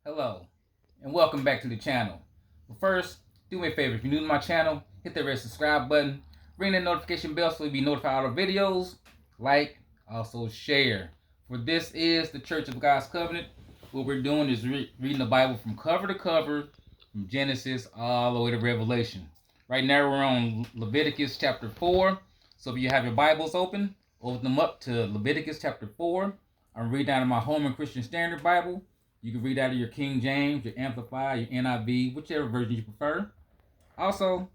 Hello, and welcome back to the channel. But first, do me a favor, if you're new to my channel, hit that red subscribe button, ring that notification bell so you'll be notified of our videos, like, also share. For this is the Church of God's Covenant. What we're doing is reading the Bible from cover to cover, from Genesis all the way to Revelation. Right now we're on Leviticus chapter 4, so if you have your Bibles open them up to Leviticus chapter 4. I'm reading out of my Holman Christian Standard Bible. You can read out of your King James, your Amplified, your NIV, whichever version you prefer. Also,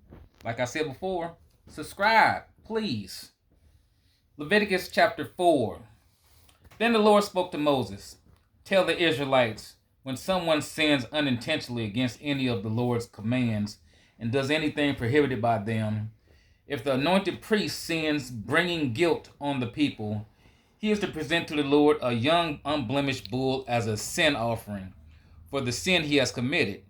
like I said before, subscribe, please. Leviticus chapter 4. Then the Lord spoke to Moses, "Tell the Israelites, when someone sins unintentionally against any of the Lord's commands and does anything prohibited by them, if the anointed priest sins bringing guilt on the people, he is to present to the Lord a young unblemished bull as a sin offering for the sin he has committed.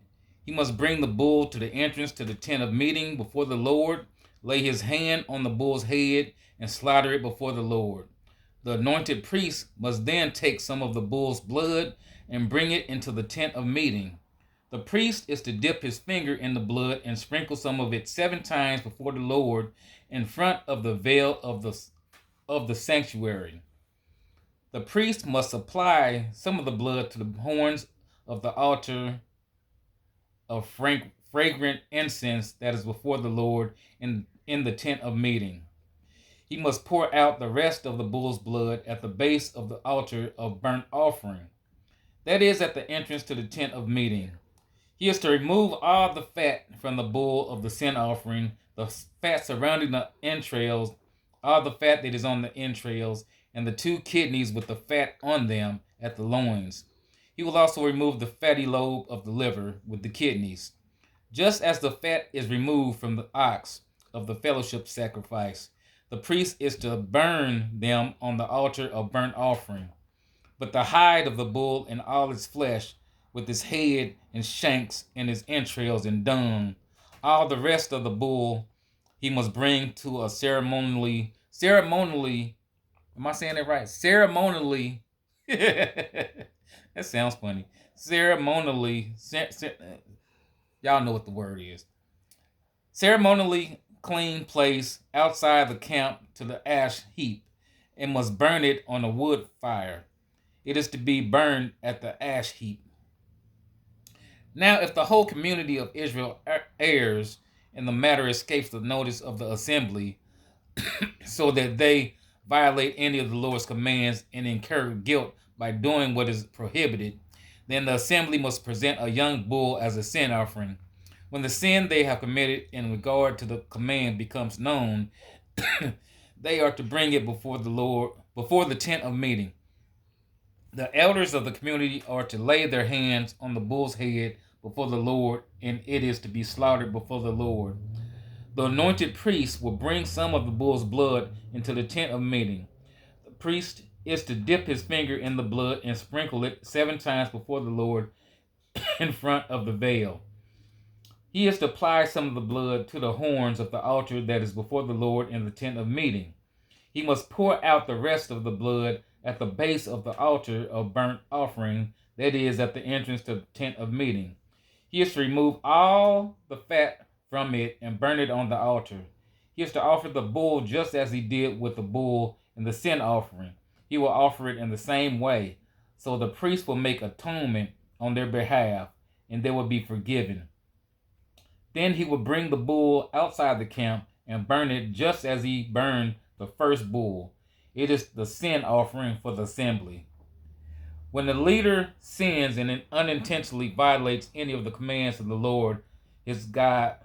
He must bring the bull to the entrance to the tent of meeting before the Lord, lay his hand on the bull's head, and slaughter it before the Lord. The anointed priest must then take some of the bull's blood and bring it into the tent of meeting. The priest is to dip his finger in the blood and sprinkle some of it 7 times before the Lord in front of the veil of the sanctuary. The priest must apply some of the blood to the horns of the altar of fragrant incense that is before the Lord in the tent of meeting. He must pour out the rest of the bull's blood at the base of the altar of burnt offering, that is, at the entrance to the tent of meeting. He is to remove all the fat from the bull of the sin offering, the fat surrounding the entrails, all the fat that is on the entrails, and the 2 kidneys with the fat on them at the loins. He will also remove the fatty lobe of the liver with the kidneys, just as the fat is removed from the ox of the fellowship sacrifice. The priest is to burn them on the altar of burnt offering. But the hide of the bull and all its flesh, with its head and shanks and its entrails and dung, all the rest of the bull he must bring to a ceremonially, am I saying that right? Ceremonially, that sounds funny. Ceremonially, y'all know what the word is. Ceremonially clean place outside the camp to the ash heap, and must burn it on a wood fire. It is to be burned at the ash heap. Now, if the whole community of Israel errs and the matter escapes the notice of the assembly, so that they violate any of the Lord's commands and incur guilt by doing what is prohibited, then the assembly must present a young bull as a sin offering. When the sin they have committed in regard to the command becomes known, they are to bring it before the Lord, before the tent of meeting. The elders of the community are to lay their hands on the bull's head before the Lord, and it is to be slaughtered before the Lord. The anointed priest will bring some of the bull's blood into the tent of meeting. The priest is to dip his finger in the blood and sprinkle it 7 times before the Lord in front of the veil. He is to apply some of the blood to the horns of the altar that is before the Lord in the tent of meeting. He must pour out the rest of the blood at the base of the altar of burnt offering, that is, at the entrance to the tent of meeting. He is to remove all the fat from it and burn it on the altar. He is to offer the bull just as he did with the bull in the sin offering. He will offer it in the same way. So the priest will make atonement on their behalf, and they will be forgiven. Then he will bring the bull outside the camp and burn it just as he burned the first bull. It is the sin offering for the assembly. When the leader sins and unintentionally violates any of the commands of the Lord, his God,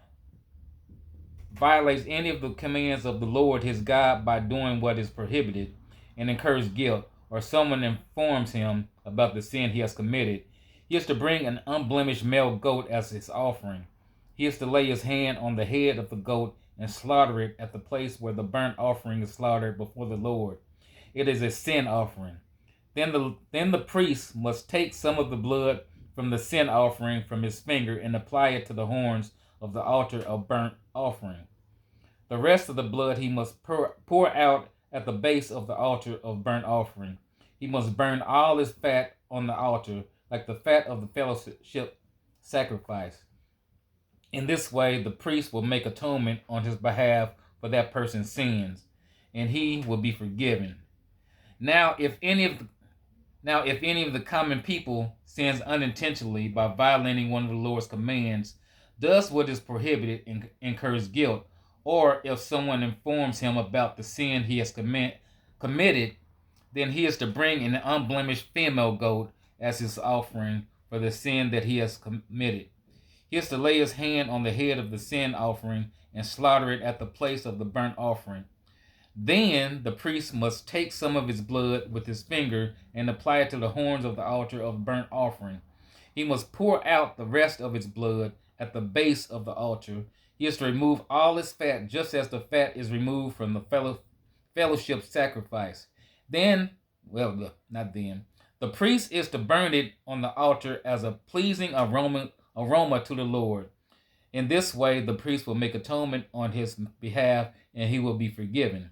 violates any of the commands of the Lord his God by doing what is prohibited and incurs guilt, or someone informs him about the sin he has committed, he is to bring an unblemished male goat as his offering. He is to lay his hand on the head of the goat and slaughter it at the place where the burnt offering is slaughtered before the Lord. It is a sin offering. Then the priest must take some of the blood from the sin offering from his finger and apply it to the horns of the altar of burnt offering. The rest of the blood he must pour out at the base of the altar of burnt offering. He must burn all his fat on the altar, like the fat of the fellowship sacrifice. In this way, the priest will make atonement on his behalf for that person's sins, and he will be forgiven. Now, if any of the common people sins unintentionally by violating one of the Lord's commands, does what is prohibited and incurs guilt, or if someone informs him about the sin he has committed, then he is to bring an unblemished female goat as his offering for the sin that he has committed. He is to lay his hand on the head of the sin offering and slaughter it at the place of the burnt offering. Then the priest must take some of his blood with his finger and apply it to the horns of the altar of burnt offering. He must pour out the rest of its blood at the base of the altar. He is to remove all its fat, just as the fat is removed from the fellowship sacrifice. The priest is to burn it on the altar as a pleasing aroma to the Lord. In this way, the priest will make atonement on his behalf, and he will be forgiven.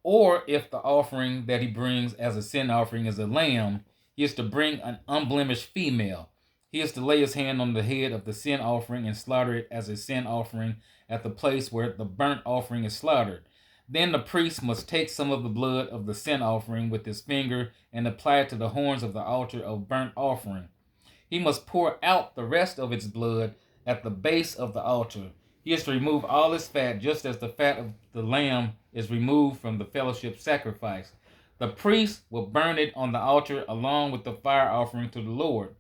Or if the offering that he brings as a sin offering is a lamb, he is to bring an unblemished female. He is to lay his hand on the head of the sin offering and slaughter it as a sin offering at the place where the burnt offering is slaughtered. Then the priest must take some of the blood of the sin offering with his finger and apply it to the horns of the altar of burnt offering. He must pour out the rest of its blood at the base of the altar. He is to remove all its fat, just as the fat of the lamb is removed from the fellowship sacrifice. The priest will burn it on the altar along with the fire offering to the Lord.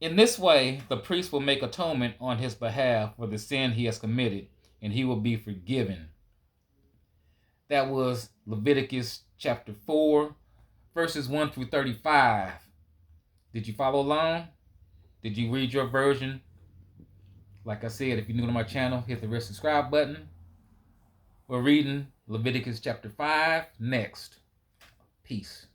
In this way, the priest will make atonement on his behalf for the sin he has committed, and he will be forgiven. That was Leviticus chapter 4, verses 1 through 35. Did you follow along? Did you read your version? Like I said, if you're new to my channel, hit the red subscribe button. We're reading Leviticus chapter 5 next. Peace.